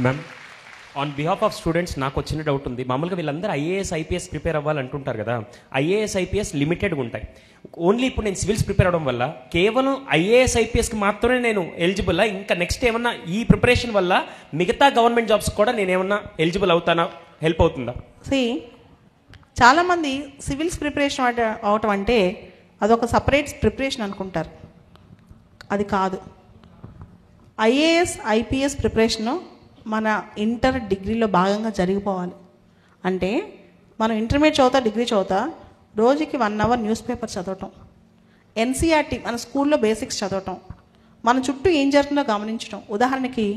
Ma'am, on behalf of students నాకు వచ్చిన doubt ఉంది. మామూలుగా వీళ్ళందరూ ఐఏఎస్ ఐపీఎస్ ప్రిపేర్ అవ్వాలంటుంటారు కదా, ఐఏఎస్ ఐపీఎస్ లిమిటెడ్గా ఉంటాయి. ఓన్లీ ఇప్పుడు నేను సివిల్స్ ప్రిపేర్ అవ్వడం వల్ల కేవలం ఐఏఎస్ ఐపీఎస్కి మాత్రమే నేను ఎలిజిబుల్, ఇంకా నెక్స్ట్ ఏమన్నా ఈ ప్రిపరేషన్ వల్ల మిగతా గవర్నమెంట్ జాబ్స్ కూడా నేను ఏమన్నా ఎలిజిబుల్ అవుతానా, హెల్ప్ అవుతుందా? చాలామంది సివిల్స్ ప్రిపరేషన్ అవటం అంటే అదొక సపరేట్ ప్రిపరేషన్ అనుకుంటారు. అది కాదు. ఐఏఎస్ ఐపీఎస్ ప్రిపరేషను మన ఇంటర్ డిగ్రీలో భాగంగా జరిగిపోవాలి. అంటే మనం ఇంటర్మీడియట్ చదువుతా, డిగ్రీ చదువుతా, రోజుకి 1 అవర్ న్యూస్ పేపర్ చదవటం, ఎన్సీఆర్టీ మన స్కూల్లో బేసిక్స్ చదవటం, మన చుట్టూ ఏం జరుగుతుందో గమనించడం. ఉదాహరణకి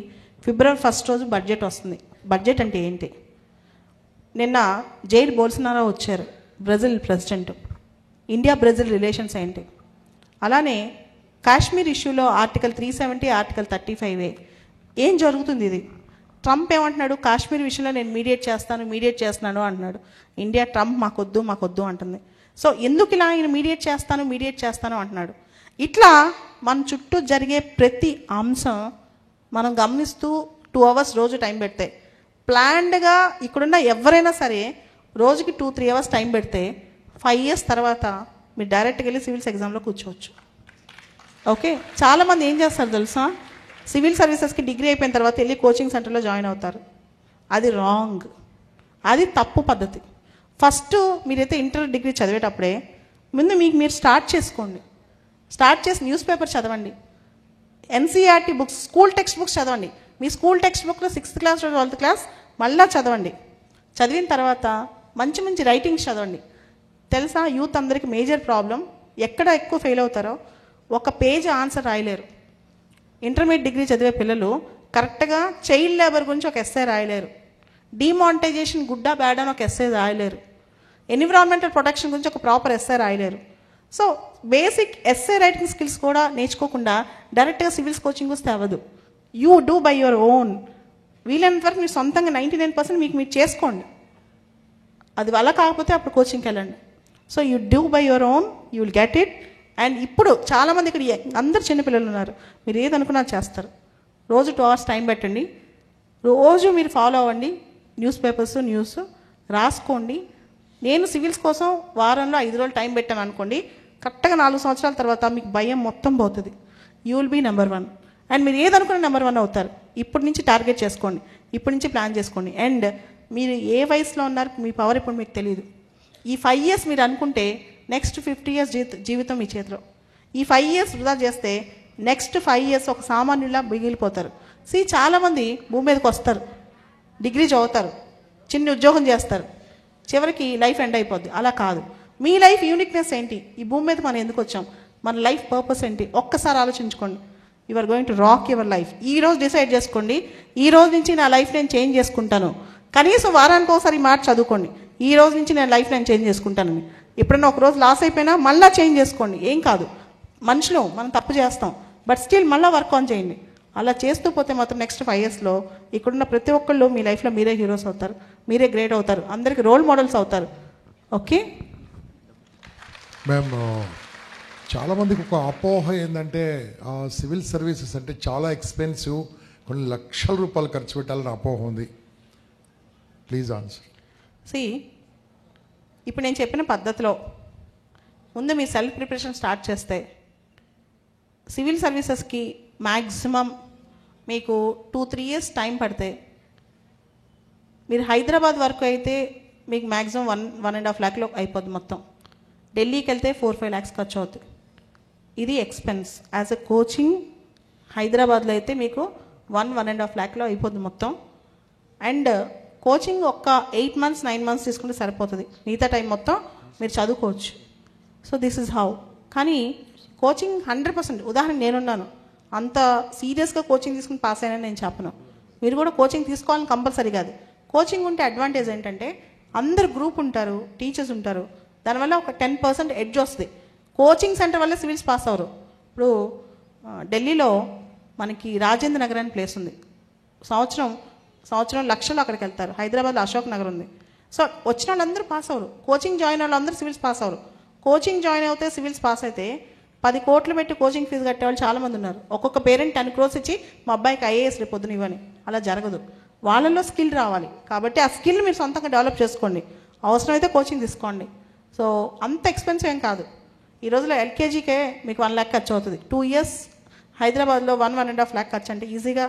ఫిబ్రవరి 1 రోజు బడ్జెట్ వస్తుంది. బడ్జెట్ అంటే ఏంటి? నిన్న జైర్ బోల్సనారో వచ్చారు, Brazil president. India Brazil relations ఏంటి? అలానే కాశ్మీర్ ఇష్యూలో ఆర్టికల్ 370, ఆర్టికల్ 35A ఏం జరుగుతుంది? ఇది ట్రంప్ ఏమంటున్నాడు? కాశ్మీర్ విషయంలో నేను మీడియేట్ చేస్తున్నాను అంటున్నాడు. ఇండియా ట్రంప్ మాకొద్దు అంటుంది. సో ఎందుకు ఇలా ఆయన మీడియేట్ చేస్తాను అంటున్నాడు? ఇట్లా మన చుట్టూ జరిగే ప్రతి అంశం మనం గమనిస్తూ 2 అవర్స్ రోజు టైం పెడితే, ప్లాన్డ్గా ఇక్కడున్న ఎవరైనా సరే రోజుకి 2-3 అవర్స్ టైం పెడితే 5 years తర్వాత మీరు డైరెక్ట్గా వెళ్ళి సివిల్స్ ఎగ్జామ్లో కూర్చోవచ్చు. ఓకే, చాలామంది ఏం చేస్తారు తెలుసా? సివిల్ సర్వీసెస్కి డిగ్రీ అయిపోయిన తర్వాత వెళ్ళి కోచింగ్ సెంటర్లో జాయిన్ అవుతారు. అది రాంగ్, అది తప్పు పద్ధతి. ఫస్ట్ మీరైతే ఇంటర్ డిగ్రీ చదివేటప్పుడే ముందు మీరు స్టార్ట్ చేసుకోండి. స్టార్ట్ చేసి న్యూస్ పేపర్ చదవండి, NCERT books, school text books చదవండి. మీ స్కూల్ టెక్స్ట్ బుక్లో 6th క్లాస్ 12th క్లాస్ మళ్ళీ చదవండి. చదివిన తర్వాత మంచి రైటింగ్స్ చదవండి. తెలుసా, యూత్ అందరికీ మేజర్ ప్రాబ్లం ఎక్కడ ఎక్కువ ఫెయిల్ అవుతారో, ఒక పేజ్ ఆన్సర్ రాయలేరు. ఇంటర్మీడియట్ డిగ్రీ చదివే పిల్లలు కరెక్ట్గా చైల్డ్ లేబర్ గురించి ఒక ఎస్సే రాయలేరు, డిమానిటైజేషన్ గుడ్డా బ్యాడ్ అని ఒక ఎస్సే రాయలేరు, ఎన్విరాన్మెంటల్ ప్రొటెక్షన్ గురించి ఒక ప్రాపర్ ఎస్సే రాయలేరు. So basic essay writing skills కూడా నేర్చుకోకుండా డైరెక్ట్గా సివిల్స్ కోచింగ్ వస్తే అవ్వదు. You do by your own. వీలైనంత వరకు మీరు సొంతంగా 99% మీరు చేసుకోండి. అది అలా కాకపోతే అప్పుడు కోచింగ్కి వెళ్ళండి. So you do by your own, you will get it. And ఇప్పుడు చాలామంది ఇక్కడ అందరు చిన్నపిల్లలు ఉన్నారు, మీరు ఏదనుకున్నా చేస్తారు. రోజు 2 hours టైం పెట్టండి, రోజు మీరు ఫాలో అవ్వండి. న్యూస్ పేపర్స్ న్యూస్ రాసుకోండి. నేను సివిల్స్ కోసం వారంలో 5 రోజులు టైం పెట్టాను అనుకోండి, కరెక్ట్గా 4 సంవత్సరాల తర్వాత మీకు భయం మొత్తం పోతుంది. You will be number 1. And మీరు ఏదనుకున్న నెంబర్ 1 అవుతారు. ఇప్పటి నుంచి టార్గెట్ చేసుకోండి, ఇప్పటి నుంచి ప్లాన్ చేసుకోండి. అండ్ మీరు ఏ వయసులో ఉన్నారు, మీ పవర్ ఇప్పుడు మీకు తెలియదు. ఈ 5 years మీరు అనుకుంటే నెక్స్ట్ 50 years జీవితం మీ చేతిలో. ఈ 5 years వృధా చేస్తే నెక్స్ట్ 5 years ఒక సామాన్యులా మిగిలిపోతారు. చాలామంది భూమి మీదకి వస్తారు, డిగ్రీ చదువుతారు, చిన్న ఉద్యోగం చేస్తారు, చివరికి లైఫ్ ఎండ్ అయిపోద్ది. అలా కాదు. మీ లైఫ్ యూనిక్నెస్ ఏంటి? ఈ భూమి మీద మనం ఎందుకు వచ్చాం? మన లైఫ్ పర్పస్ ఏంటి? ఒక్కసారి ఆలోచించుకోండి. You are going to rock your life. ఈ రోజు డిసైడ్ చేసుకోండి, ఈ రోజు నుంచి నా లైఫ్ నేను చేంజ్ చేసుకుంటాను. కనీసం వారానికి ఒకసారి ఈ మాట చదువుకోండి, ఈ రోజు నుంచి నేను లైఫ్ నేను చేంజ్ చేసుకుంటానని. ఎప్పుడన్నా ఒక రోజు లాస్ అయిపోయినా మళ్ళీ చేంజ్ చేసుకోండి, ఏం కాదు. మనుషులు మనం తప్పు చేస్తాం, బట్ స్టిల్ మళ్ళీ వర్క్ ఆన్ చేయండి. అలా చేస్తూ పోతే మాత్రం నెక్స్ట్ 5 yearsలో ఇక్కడున్న ప్రతి ఒక్కళ్ళు మీ లైఫ్లో మీరే హీరోస్ అవుతారు, మీరే గ్రేట్ అవుతారు, అందరికీ రోల్ మోడల్స్ అవుతారు. ఓకే మ్యామ్, చాలామందికి ఒక అపోహ ఏంటంటే సివిల్ సర్వీసెస్ అంటే చాలా ఎక్స్పెన్సివ్, కొన్ని లక్షల రూపాయలు ఖర్చు పెట్టాలని అపోహ ఉంది. Please answer. ఇప్పుడు నేను చెప్పిన పద్ధతిలో ముందు మీరు సెల్ఫ్ ప్రిపరేషన్ స్టార్ట్ చేస్తే సివిల్ సర్వీసెస్కి మ్యాక్సిమం మీకు 2-3 years టైం పడితే, మీరు హైదరాబాద్ వరకు అయితే మీకు మ్యాక్సిమం 1.5 lakhలో అయిపోద్ది మొత్తం. ఢిల్లీకి వెళ్తే 4-5 lakhs ఖర్చు అవుతుంది. ఇది ఎక్స్పెన్స్. యాజ్ ఎ కోచింగ్ హైదరాబాద్లో అయితే మీకు 1.5 lakhలో అయిపోద్ది మొత్తం. అండ్ కోచింగ్ ఒక్క 8 months 9 months తీసుకుంటే సరిపోతుంది, మిగతా టైం మొత్తం మీరు చదువుకోవచ్చు. So this is how. కానీ కోచింగ్ 100%, ఉదాహరణ నేనున్నాను, అంత సీరియస్గా కోచింగ్ తీసుకుని పాస్ అయినా నేను చెప్పను. మీరు కూడా కోచింగ్ తీసుకోవాలని కంపల్సరీ కాదు. కోచింగ్ ఉంటే అడ్వాంటేజ్ ఏంటంటే అందరు గ్రూప్ ఉంటారు, టీచర్స్ ఉంటారు, దానివల్ల ఒక 10% ఎడ్జ్ వస్తుంది. కోచింగ్ సెంటర్ వల్ల సివిల్స్ పాస్ అవ్వరు. ఇప్పుడు ఢిల్లీలో మనకి రాజేంద్ర నగర్ అని ప్లేస్ ఉంది, సంవత్సరం లక్షలు అక్కడికి వెళ్తారు. హైదరాబాద్లో అశోక్ నగర్ ఉంది. సో వచ్చిన వాళ్ళందరూ పాస్ అవ్వరు, కోచింగ్ జాయిన్ వాళ్ళందరూ సివిల్స్ పాస్ అవ్వరు. కోచింగ్ జాయిన్ అవుతే సివిల్స్ పాస్ అయితే 10 కోట్లు పెట్టి కోచింగ్ ఫీజు కట్టేవాళ్ళు చాలామంది ఉన్నారు. ఒక్కొక్క పేరెంట్ 10 crores ఇచ్చి మా అబ్బాయికి IAS రేపు పొద్దున ఇవ్వని. అలా జరగదు. వాళ్ళలో స్కిల్ రావాలి. కాబట్టి ఆ స్కిల్ మీరు సొంతంగా డెవలప్ చేసుకోండి. అవసరమైతే కోచింగ్ తీసుకోండి. సో అంత ఎక్స్పెన్సివ్ ఏం కాదు. ఈ రోజులో ఎల్కేజీకే మీకు 1 lakh ఖర్చు అవుతుంది. 2 years హైదరాబాద్లో 1.5 lakh ఖర్చు అంటే ఈజీగా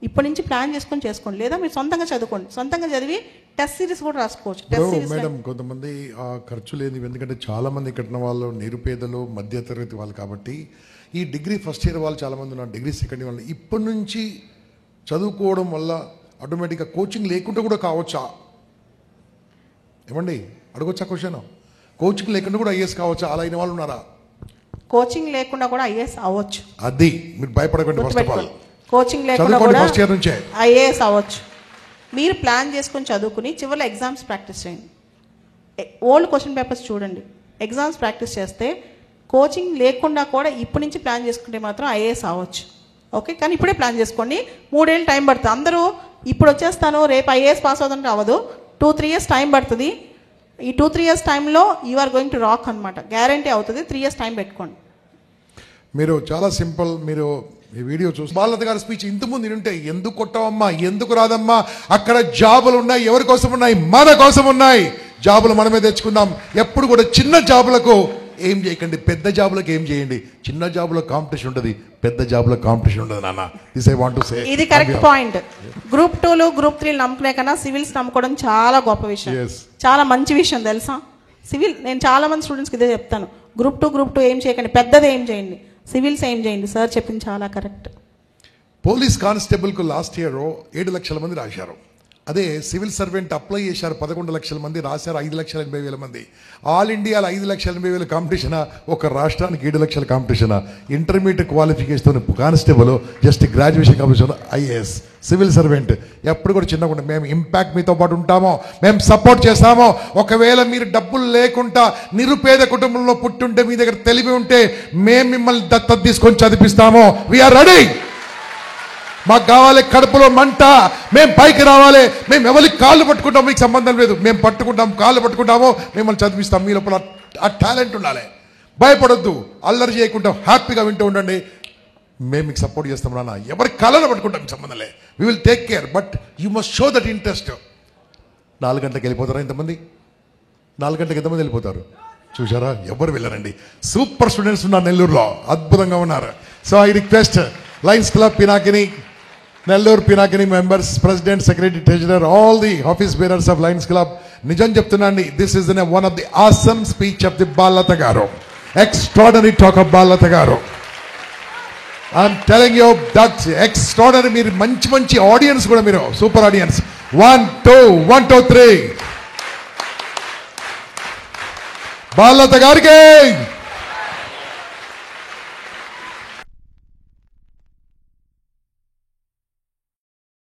ఇప్పటి నుంచి ప్లాన్ చేసుకోండి. లేదా మీరు సొంతంగా చదువుకోండి. సొంతంగా చదివి టెస్ట్ సిరీస్ కూడా రాసుకోవచ్చు. టెస్ట్ సిరీస్ మేడం కొంతమంది ఆ ఖర్చు లేని, ఎందుకంటే చాలా మంది ఇక్కడ ఉన్న వాళ్ళు నిరుపేదలు, మధ్యతరగతి వాళ్ళు కాబట్టి ఈ డిగ్రీ ఫస్ట్ ఇయర్ వాళ్ళు చాలా మంది ఉన్నారు, డిగ్రీ సెకండ్ ఇయర్ వాళ్ళు ఇప్పటి నుంచి చదువుకోవడం వల్ల ఆటోమేటిక్గా కోచింగ్ లేకుండా కూడా కావచ్చా? ఏమండి అడగొచ్చా క్వశ్చన్? కోచింగ్ లేకుండా కూడా ఐఏఎస్ కావచ్చా? అలా అయిన వాళ్ళు ఉన్నారా? కోచింగ్ లేకుండా కూడా ఐఏఎస్ అవ్వచ్చు. అది మీరు భయపడకండి. ఫస్ట్ ఆఫ్ ఆల్ కోచింగ్ లేకుండా కూడా ఫస్ట్ ఇయర్ నుంచే ఐఏఎస్ అవ్వచ్చు. మీరు ప్లాన్ చేసుకుని చదువుకుని చివరిలో ఎగ్జామ్స్ ప్రాక్టీస్ చేయండి. ఓల్డ్ క్వశ్చన్ పేపర్స్ చూడండి. ఎగ్జామ్స్ ప్రాక్టీస్ చేస్తే కోచింగ్ లేకుండా కూడా ఇప్పటి నుంచి ప్లాన్ చేసుకుంటే మాత్రం ఐఏఎస్ అవ్వచ్చు. ఓకే, కానీ ఇప్పుడే ప్లాన్ చేసుకోండి. 3 ఏళ్ళు టైం పడుతుంది. అందరూ ఇప్పుడు వచ్చేస్తాను రేపు ఐఏఎస్ పాస్ అవుతుంటే అవ్వదు. 2-3 years టైం పడుతుంది. ఈ 2-3 years టైంలో you are going to rock అనమాట. గ్యారంటీ అవుతుంది. 3 years టైం పెట్టుకోండి. మీరు చాలా సింపుల్. మీరు ఈ వీడియో చూసి బాలలత గారి స్పీచ్ ఇంతకుముందు వింటే ఎందుకు కొట్టావమ్మా, ఎందుకు రాదమ్మా, అక్కడ జాబులు ఉన్నాయి, ఎవరి కోసం ఉన్నాయి? మన కోసం ఉన్నాయి. జాబులు మనమే తెచ్చుకుందాం. ఎప్పుడు కూడా చిన్న జాబులకు ఏం చేయకండి, పెద్ద జాబులకు ఏం చేయండి. చిన్న జాబులో కాంపిటీషన్ ఉంటుంది, పెద్ద జాబులో కాంపిటీషన్ ఉండదు నాన్న. This I want to say. ఇది కరెక్ట్ పాయింట్. Group 2లు Group 3లు నమ్ముకునే కన్నా సివిల్స్ నమ్ముకోవడం చాలా గొప్ప విషయం. చాలా మంచి విషయం తెలుసా? సివిల్ నేను చాలా మంది స్టూడెంట్స్కి ఇదే చెప్తాను. Group 2 Group 2 ఏం చేయకండి, పెద్దది ఏం చేయండి, సివిల్స్ ఏం చేయండి. సార్ చెప్పింది చాలా కరెక్ట్. పోలీస్ కానిస్టేబుల్కు లాస్ట్ ఇయర్ 7 లక్షల మంది రాశారు. అదే సివిల్ సర్వెంట్ అప్లై చేశారు 11 లక్షల మంది, రాశారు 5,80,000 మంది. ఆల్ ఇండియాలో 5,80,000 కాంపిటీషనా, ఒక రాష్ట్రానికి 7 లక్షల కాంపిటీషనా? Intermediate qualification constable, just graduation competition. IAS civil servant ఎప్పుడు కూడా చిన్నగా ఉంటాం. మేము ఇంపాక్ట్ మీతో పాటు ఉంటామో, మేము సపోర్ట్ చేస్తామో. ఒకవేళ మీరు డబ్బులు లేకుండా నిరుపేద కుటుంబంలో పుట్టుంటే, మీ దగ్గర తెలివి ఉంటే, మేము మిమ్మల్ని దత్తత తీసుకొని చదివిస్తామో. We are ready. మాకు కావాలి కడుపులో మంట, మేము పైకి రావాలి. మేము ఎవరికి కాళ్ళు పట్టుకుంటాం మీకు సంబంధం లేదు. మేము పట్టుకుంటాం, కాళ్ళు పట్టుకుంటామో, మిమ్మల్ని చదివిస్తాం. మీ లోపల ఆ టాలెంట్ ఉండాలి. భయపడొద్దు, అల్లరి చేయకుండా హ్యాపీగా వింటూ ఉండండి. మేము మీకు సపోర్ట్ చేస్తాం నాన్న. ఎవరి కాళ్ళను పట్టుకుంటాం మీకు సంబంధం లేదు. We will take care, but you must show that interest. 4 గంటలకు వెళ్ళిపోతారా ఇంతమంది? 4 గంటలకు ఎంతమంది వెళ్ళిపోతారు చూసారా? ఎవరు వెళ్ళరండి. సూపర్ స్టూడెంట్స్ ఉన్నారు నెల్లూరులో, అద్భుతంగా ఉన్నారు. So I request Lions Club Pinakini, Nellore Pinakini members, president, secretary, treasurer, all the office bearers of Lions Club. నిజం చెప్తున్నాండి, this is one of the awesome speech of the Balalatha garu. Extraordinary talk of Balalatha garu. I'm telling you that's extraordinary. మీరు మంచి మంచి audience కూడా, మీరు super audience. 1 2 1 2 3 Balalatha గారికి.